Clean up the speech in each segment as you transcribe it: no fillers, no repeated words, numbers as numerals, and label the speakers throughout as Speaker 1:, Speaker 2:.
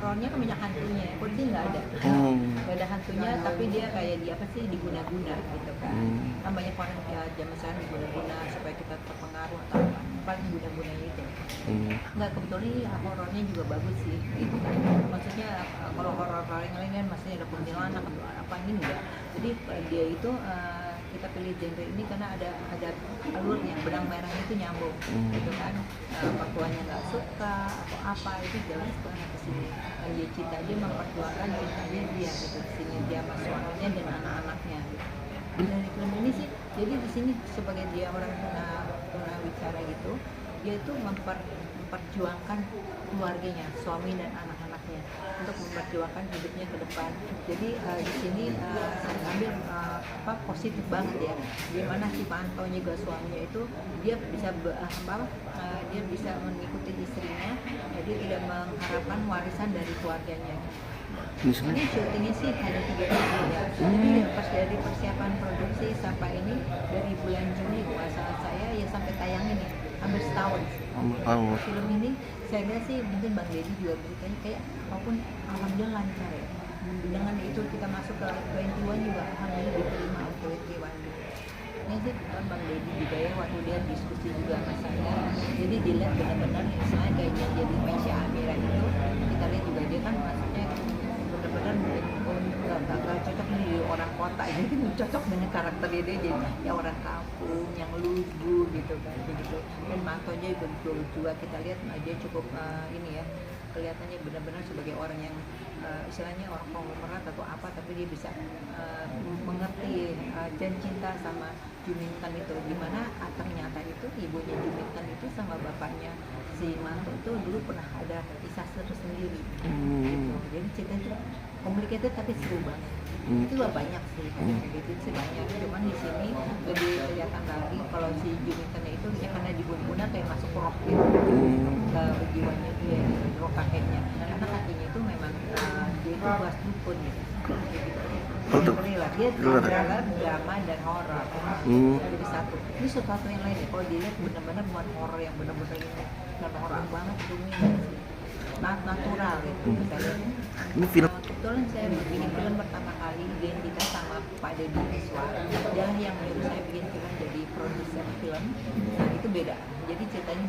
Speaker 1: horornya kan banyak hantunya, kalau ini nggak ada. Nggak ada hantunya, tapi dia kayak di apa sih, diguna-guna gitu kan. Kan banyak orang ya zaman sekarang diguna-guna supaya kita terpengaruh atau apa, paling guna-gunanya itu. Nggak, kebetulan ini horornya juga bagus sih gitu kan. Maksudnya kalau horor yang lain kan maksudnya ada kuntilanak atau apa, ini enggak. Jadi dia itu kita pilih genre ini karena ada alurnya, benang merah itu nyambung gitu kan. Mertuanya nggak suka atau apa, itu jelas karena kesini dia cinta, dia memperjuangkan cintanya dia gitu di sini, dia sama suaminya dan anak-anaknya gitu. Dari film ini sih, jadi di sini sebagai dia orang tuna bicara gitu, dia itu memperjuangkan keluarganya, suami dan anak-anaknya, untuk memperjuangkan hidupnya ke depan. Jadi di sini saya ambil positif banget ya, gimana si Pak Anto juga suaminya itu dia bisa dia bisa mengikuti istrinya, jadi tidak mengharapkan warisan dari keluarganya. Ini syutingnya sih hanya 3 minggu ya. Jadi pas dari persiapan produksi sampai ini dari bulan Juni kalau salah saya ya sampai tayang ini hampir setahun. Film ini saya lihat sih mungkin Bang Deddy juga beritanya kayak maupun alhamdulillah lancar ya. Dengan itu kita masuk ke 21 juga alhamdulillah diterima oleh 21 gitu. Ini sih Bang Deddy juga ya, waktu dia diskusi juga sama saya. Jadi dilihat benar-benar misalnya kayak jadi Mesya Amira itu, kita lihat juga dia kan maksudnya benar-benar nggak cocok nih di orang kota, jadi cocok dengan karakter dia jadi ya orang kampung yang lugu gitu kan begitu. Dan mantonya juga kita lihat dia cukup ini ya, kelihatannya benar-benar sebagai orang yang istilahnya orang konglomerat atau apa, tapi dia bisa mengerti dan cinta sama Juminten itu, dimana ternyata itu ibunya Juminten itu sama bapaknya si Manto itu dulu pernah ada kisah tersendiri gitu. Jadi cerita itu complicated tapi seru banget. Itu juga banyak sih, gitu sih banyak. Cuman di sini lebih kelihatan lagi kalau si Jumintennya itu ya karena dibunuh kayak masuk roh gitu, ke jiwanya dia, roh kakeknya. Karena kakeknya itu memang dia itu buas dukun gitu. Dia adalah drama dan horor jadi satu. Ini sesuatu yang lain ya, kalau dilihat benar-benar bukan horor yang benar-benar ini horor banget, natural gitu.
Speaker 2: Ini film
Speaker 1: Kebetulan saya bikin film pertama kali identitas sama Pak Deddy Miswar. Dia yang menyuruh saya bikin film jadi produser film. Nah itu beda. Jadi ceritanya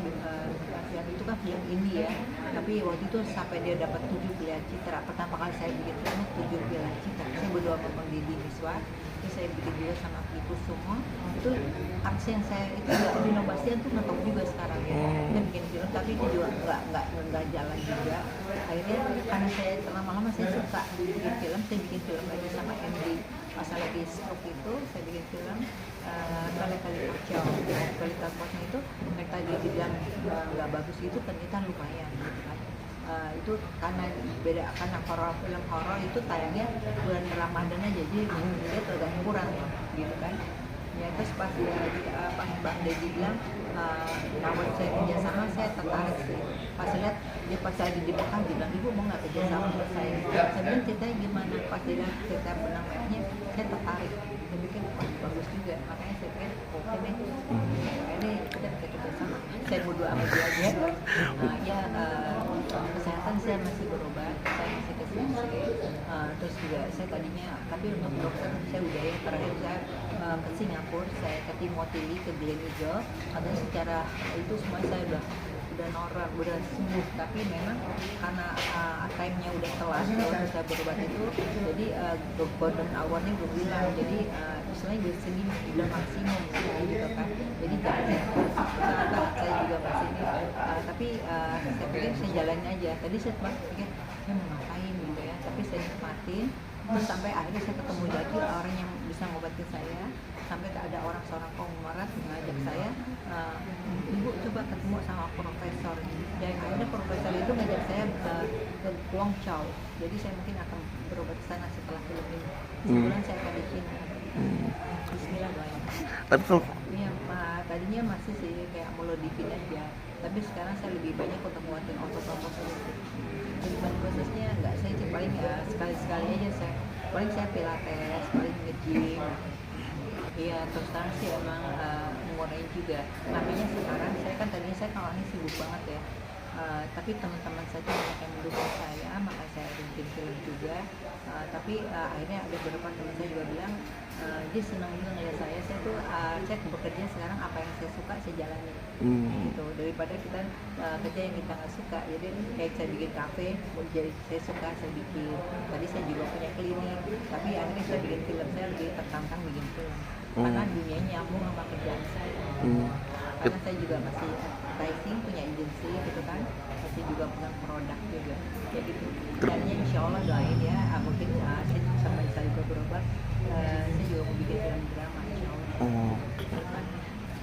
Speaker 1: yang itu kan film India, tapi waktu itu sampai dia dapat 7 Piala Citra. Pertama kali saya bikin film 7 Piala Citra. Saya berdua sama Bang Deddy Miswar. Terus saya bikin juga sama Ibu semua. Itu aksi yang saya itu juga Vino Bastian tuh ngetop juga sekarang ya. Saya bikin film tapi itu juga nggak jalan juga. Akhirnya karena saya lama-lama saya suka bikin film, saya bikin film lagi sama MD pas lagi stroke itu, saya bikin film kali-kali kacau. Kualitas posnya itu mereka dia bilang nggak bagus itu, ternyata lumayan gitu kan. Itu karena beda, karena film horor itu tayangnya bulan Ramadan aja, jadi dia agak kurang gitu kan. Ya terus pas Bang Deddy bilang nawar saya kerjasama, saya tertarik sih. Pas lihat dia pas saya di Mekah bilang, ibu mau nggak kerjasama sama saya? Saya bilang ceritanya gimana? Pas dia bilang cerita benang merahnya, saya tertarik. Saya pikir bagus juga, makanya saya pikir oke deh. Ini kita bisa kerjasama. Saya bodo sama dia aja. Kesehatan saya masih berobat, saya masih ke CC. Terus juga saya tadinya, tapi untuk dokter saya udah ya, terakhir saya ke Singapura, saya ke Timothy Lee, ke Glen Eagle. Katanya secara itu semua saya udah sembuh, tapi memang karena time-nya udah telat waktu saya berobat itu, jadi golden hour-nya belum bilang, jadi istilahnya di sini udah maksimum gitu kan. Jadi ternyata saya juga masih ini, tapi saya pikir saya jalanin aja. Tadi saya cuma pikir saya mau ngapain gitu ya, tapi saya nikmatin. Terus sampai akhirnya saya ketemu lagi orang yang bisa ngobatin saya, sampai ada seorang konglomerat mengajak saya, ibu coba ketemu sama profesor. Dan akhirnya profesor itu ngajak saya ke Guangzhou. Jadi saya mungkin akan berobat ke sana setelah film ini. Sebulan saya akan di China. Bismillah doain.
Speaker 2: tapi kalau
Speaker 1: Iya, tadinya masih sih kayak melodipin aja, tapi sekarang saya lebih banyak untuk nguatin otot-otot itu. Jadi prosesnya nggak, saya paling ya sekali-sekali aja paling saya pilates, paling nge-gym. Iya, terus terang sih emang ngurangin juga. Makanya sekarang saya kan tadinya saya orangnya sibuk banget ya. Tapi teman-teman saja banyak yang mendukung saya, makanya saya bikin film juga. Tapi akhirnya ada beberapa teman saya juga bilang dia senang juga ngeliat saya tuh saya bekerja sekarang apa yang saya suka saya jalani gitu, daripada kita kerja yang kita nggak suka. Jadi kayak saya bikin kafe, jadi saya suka saya bikin. Tadi saya juga punya klinik, tapi akhirnya saya bikin film, saya lebih tertantang bikin film karena dunianya nyambung sama kerjaan saya. Karena saya juga masih advertising, punya agensi gitu kan, masih juga punya produk juga kayak gitu. Dan insya Allah doain ya, mungkin saya sama bisa juga berobat, saya juga mau bikin film drama insya Allah.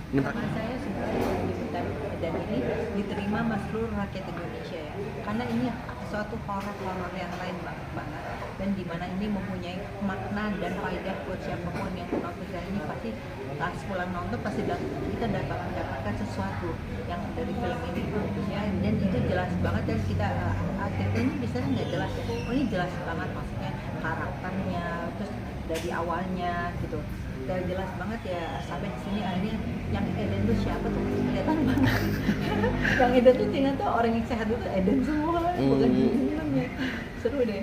Speaker 1: Karena saya sebenarnya liputan dan ini diterima sama seluruh rakyat Indonesia ya, karena ini suatu horor yang lain banget dan dimana ini mempunyai makna dan faedah buat siapapun yang nonton film ini. Pasti pas pulang nonton pasti kita dapat mendapatkan sesuatu yang dari film ini ya, dan itu jelas banget. Dan kita ini bisa nggak jelas ya, oh ini jelas banget maksudnya karakternya, terus dari awalnya gitu udah jelas banget ya, sampai di sini akhirnya yang Eden tuh siapa tuh kelihatan banget. Yang Eden tuh ternyata orang yang sehat itu Eden semua, bukan filmnya. Seru deh.